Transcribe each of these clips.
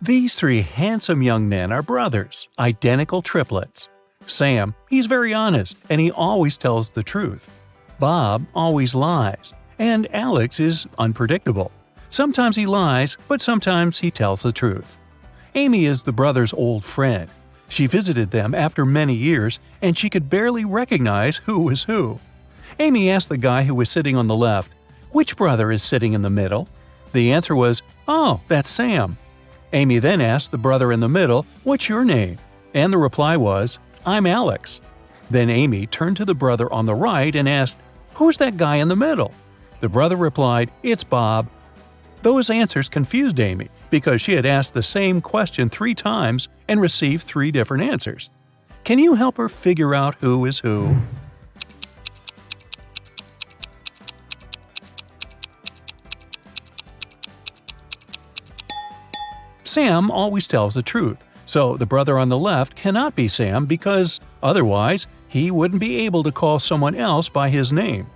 These three handsome young men are brothers, identical triplets. Sam, he's very honest, and he always tells the truth. Bob always lies, and Alex is unpredictable. Sometimes he lies, but sometimes he tells the truth. Amy is the brothers' old friend. She visited them after many years, and she could barely recognize who was who. Amy asked the guy who was sitting on the left, "Which brother is sitting in the middle?" The answer was, "Oh, that's Sam." Amy then asked the brother in the middle, "What's your name?" And the reply was, "I'm Alex." Then Amy turned to the brother on the right and asked, "Who's that guy in the middle?" The brother replied, "It's Bob." Those answers confused Amy because she had asked the same question 3 times and received 3 different answers. Can you help her figure out who is who? Sam always tells the truth, so the brother on the left cannot be Sam because otherwise he wouldn't be able to call someone else by his name.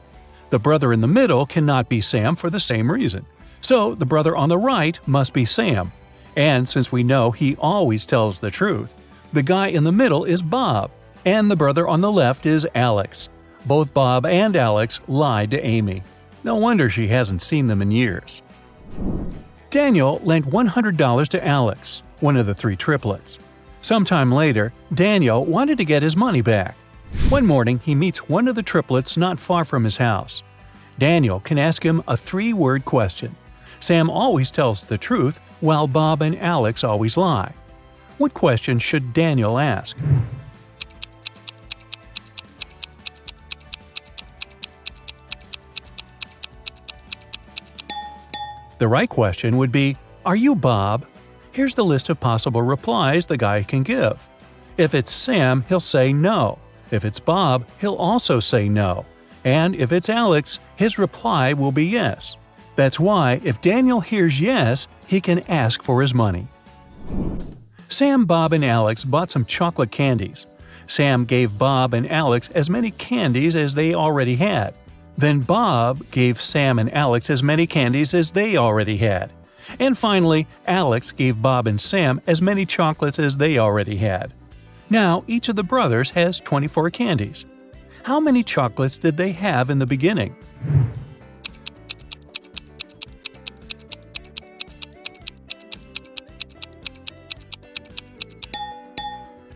The brother in the middle cannot be Sam for the same reason, so the brother on the right must be Sam. And since we know he always tells the truth, the guy in the middle is Bob, and the brother on the left is Alex. Both Bob and Alex lied to Amy. No wonder she hasn't seen them in years. Daniel lent $100 to Alex, one of the 3 triplets. Sometime later, Daniel wanted to get his money back. One morning, he meets one of the triplets not far from his house. Daniel can ask him a 3-word question. Sam always tells the truth, while Bob and Alex always lie. What question should Daniel ask? The right question would be, "Are you Bob?" Here's the list of possible replies the guy can give. If it's Sam, he'll say no. If it's Bob, he'll also say no. And if it's Alex, his reply will be yes. That's why, if Daniel hears yes, he can ask for his money. Sam, Bob, and Alex bought some chocolate candies. Sam gave Bob and Alex as many candies as they already had. Then Bob gave Sam and Alex as many candies as they already had. And finally, Alex gave Bob and Sam as many chocolates as they already had. Now, each of the brothers has 24 candies. How many chocolates did they have in the beginning?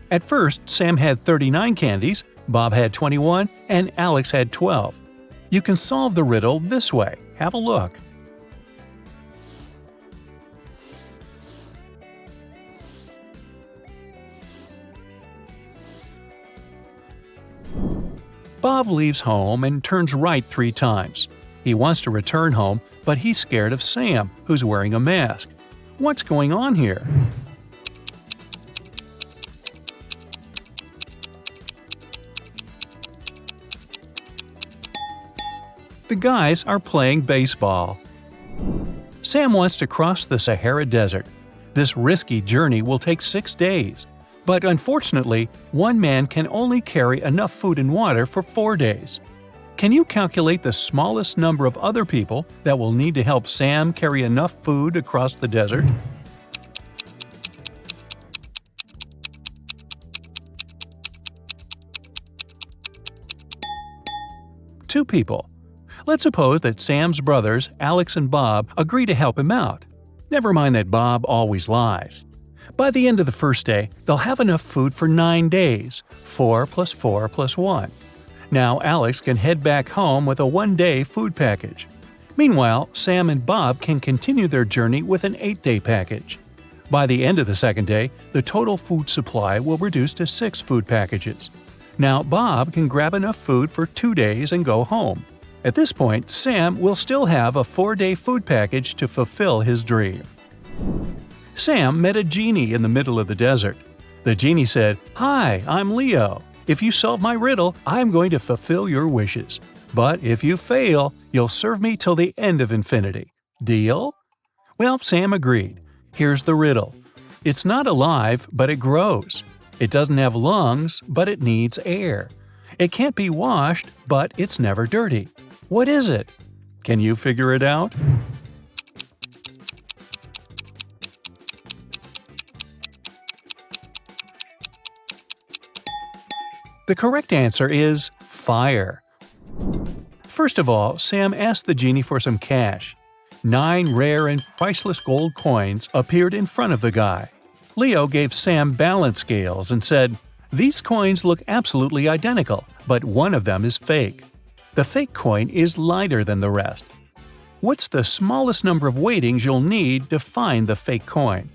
At first, Sam had 39 candies, Bob had 21, and Alex had 12. You can solve the riddle this way. Have a look. Bob leaves home and turns right 3 times. He wants to return home, but he's scared of Sam, who's wearing a mask. What's going on here? The guys are playing baseball. Sam wants to cross the Sahara Desert. This risky journey will take 6 days. But unfortunately, one man can only carry enough food and water for 4 days. Can you calculate the smallest number of other people that will need to help Sam carry enough food across the desert? Two people. Let's suppose that Sam's brothers, Alex and Bob, agree to help him out. Never mind that Bob always lies. By the end of the first day, they'll have enough food for 9 days, 4 plus 4 plus 1. Now Alex can head back home with a 1-day food package. Meanwhile, Sam and Bob can continue their journey with an 8-day package. By the end of the second day, the total food supply will reduce to 6 food packages. Now Bob can grab enough food for 2 days and go home. At this point, Sam will still have a 4-day food package to fulfill his dream. Sam met a genie in the middle of the desert. The genie said, "Hi, I'm Leo. If you solve my riddle, I'm going to fulfill your wishes. But if you fail, you'll serve me till the end of infinity. Deal?" Well, Sam agreed. Here's the riddle. It's not alive, but it grows. It doesn't have lungs, but it needs air. It can't be washed, but it's never dirty. What is it? Can you figure it out? The correct answer is fire. First of all, Sam asked the genie for some cash. 9 rare and priceless gold coins appeared in front of the guy. Leo gave Sam balance scales and said, "These coins look absolutely identical, but one of them is fake. The fake coin is lighter than the rest. What's the smallest number of weightings you'll need to find the fake coin?"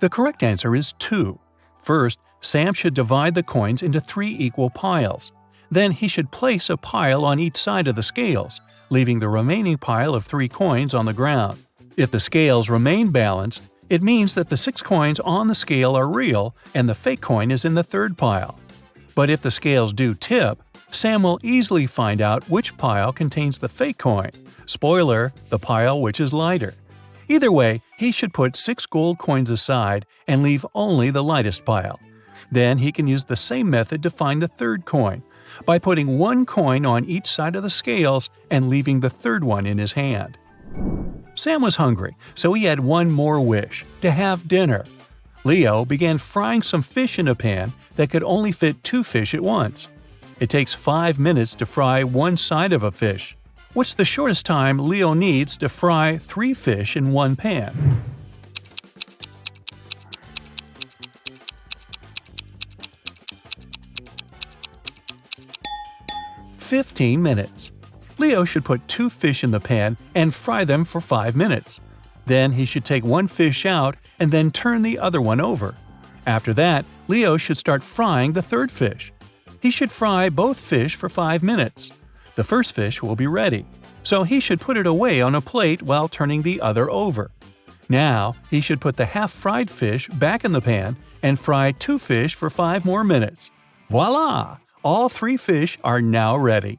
The correct answer is 2. First, Sam should divide the coins into 3 equal piles. Then he should place a pile on each side of the scales, leaving the remaining pile of 3 coins on the ground. If the scales remain balanced, it means that the 6 coins on the scale are real and the fake coin is in the 3rd pile. But if the scales do tip, Sam will easily find out which pile contains the fake coin. Spoiler, the pile which is lighter. Either way, he should put 6 gold coins aside and leave only the lightest pile. Then he can use the same method to find the 3rd coin, by putting 1 coin on each side of the scales and leaving the 3rd one in his hand. Sam was hungry, so he had one more wish – to have dinner. Leo began frying some fish in a pan that could only fit 2 fish at once. It takes 5 minutes to fry one side of a fish. What's the shortest time Leo needs to fry 3 fish in one pan? "15 minutes. Leo should put 2 fish in the pan and fry them for 5 minutes. Then he should take 1 fish out and then turn the other one over. After that, Leo should start frying the 3rd fish. He should fry both fish for 5 minutes. The first fish will be ready, so he should put it away on a plate while turning the other over. Now, he should put the half-fried fish back in the pan and fry 2 fish for 5 more minutes. Voila! All 3 fish are now ready."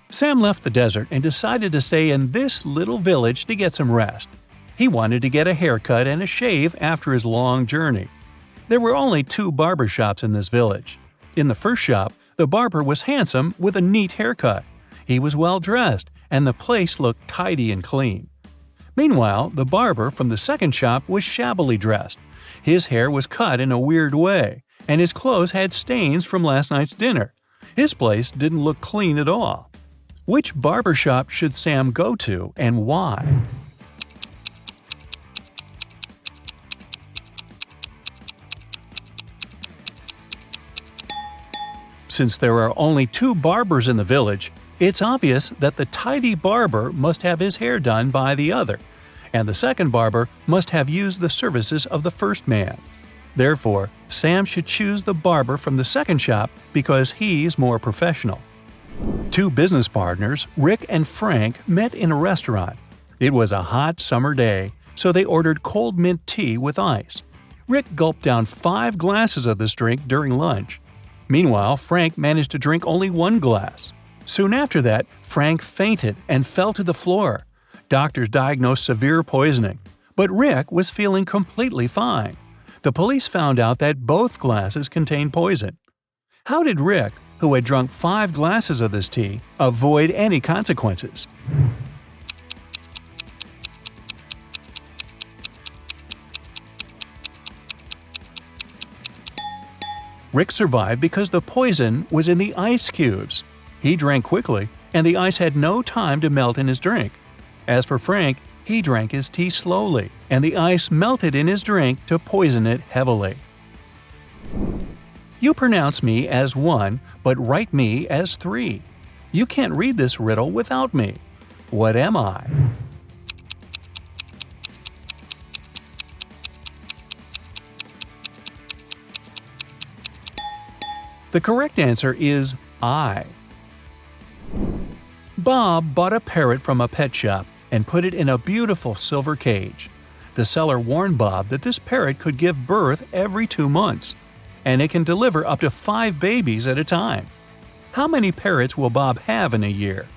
Sam left the desert and decided to stay in this little village to get some rest. He wanted to get a haircut and a shave after his long journey. There were only 2 barber shops in this village. In the first shop, the barber was handsome with a neat haircut. He was well dressed, and the place looked tidy and clean. Meanwhile, the barber from the second shop was shabbily dressed. His hair was cut in a weird way, and his clothes had stains from last night's dinner. His place didn't look clean at all. Which barber shop should Sam go to and why? Since there are only 2 barbers in the village, it's obvious that the tidy barber must have his hair done by the other, and the second barber must have used the services of the first man. Therefore, Sam should choose the barber from the second shop because he's more professional. 2 business partners, Rick and Frank, met in a restaurant. It was a hot summer day, so they ordered cold mint tea with ice. Rick gulped down 5 glasses of this drink during lunch. Meanwhile, Frank managed to drink only 1 glass. Soon after that, Frank fainted and fell to the floor. Doctors diagnosed severe poisoning, but Rick was feeling completely fine. The police found out that both glasses contained poison. How did Rick, who had drunk 5 glasses of this tea, avoid any consequences? Rick survived because the poison was in the ice cubes. He drank quickly, and the ice had no time to melt in his drink. As for Frank, he drank his tea slowly, and the ice melted in his drink to poison it heavily. You pronounce me as 1, but write me as 3. You can't read this riddle without me. What am I? The correct answer is I. Bob bought a parrot from a pet shop and put it in a beautiful silver cage. The seller warned Bob that this parrot could give birth every 2 months, and it can deliver up to 5 babies at a time. How many parrots will Bob have in a year?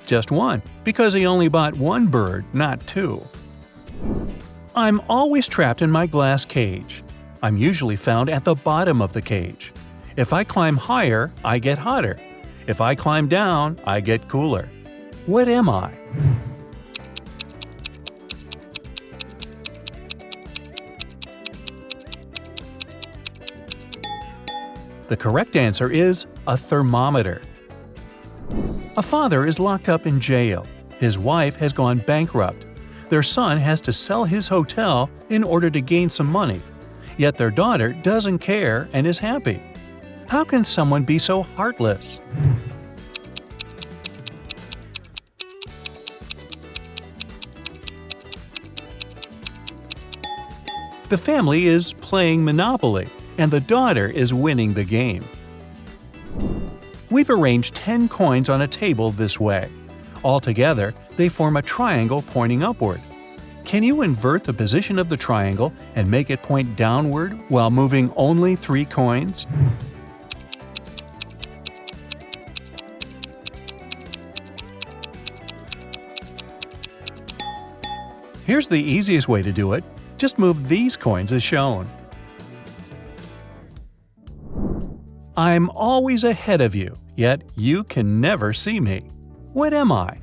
Just 1, because he only bought 1 bird, not 2. I'm always trapped in my glass cage. I'm usually found at the bottom of the cage. If I climb higher, I get hotter. If I climb down, I get cooler. What am I? The correct answer is a thermometer. A father is locked up in jail. His wife has gone bankrupt. Their son has to sell his hotel in order to gain some money. Yet their daughter doesn't care and is happy. How can someone be so heartless? The family is playing Monopoly, and the daughter is winning the game. We've arranged 10 coins on a table this way. Altogether, they form a triangle pointing upward. Can you invert the position of the triangle and make it point downward while moving only 3 coins? Here's the easiest way to do it. Just move these coins as shown. I'm always ahead of you, yet you can never see me. What am I?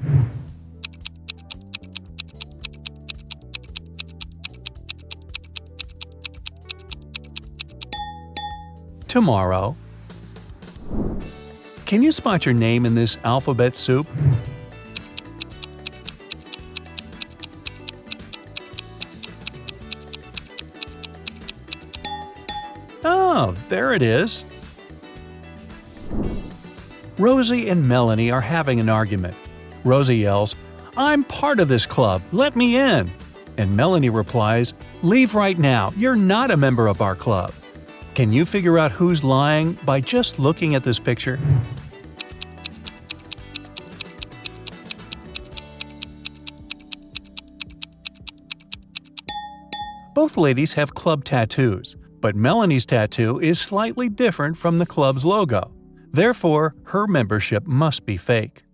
Tomorrow. Can you spot your name in this alphabet soup? Oh, there it is. Rosie and Melanie are having an argument. Rosie yells, "I'm part of this club, let me in!" And Melanie replies, "Leave right now, you're not a member of our club." Can you figure out who's lying by just looking at this picture? Both ladies have club tattoos, but Melanie's tattoo is slightly different from the club's logo. Therefore, her membership must be fake.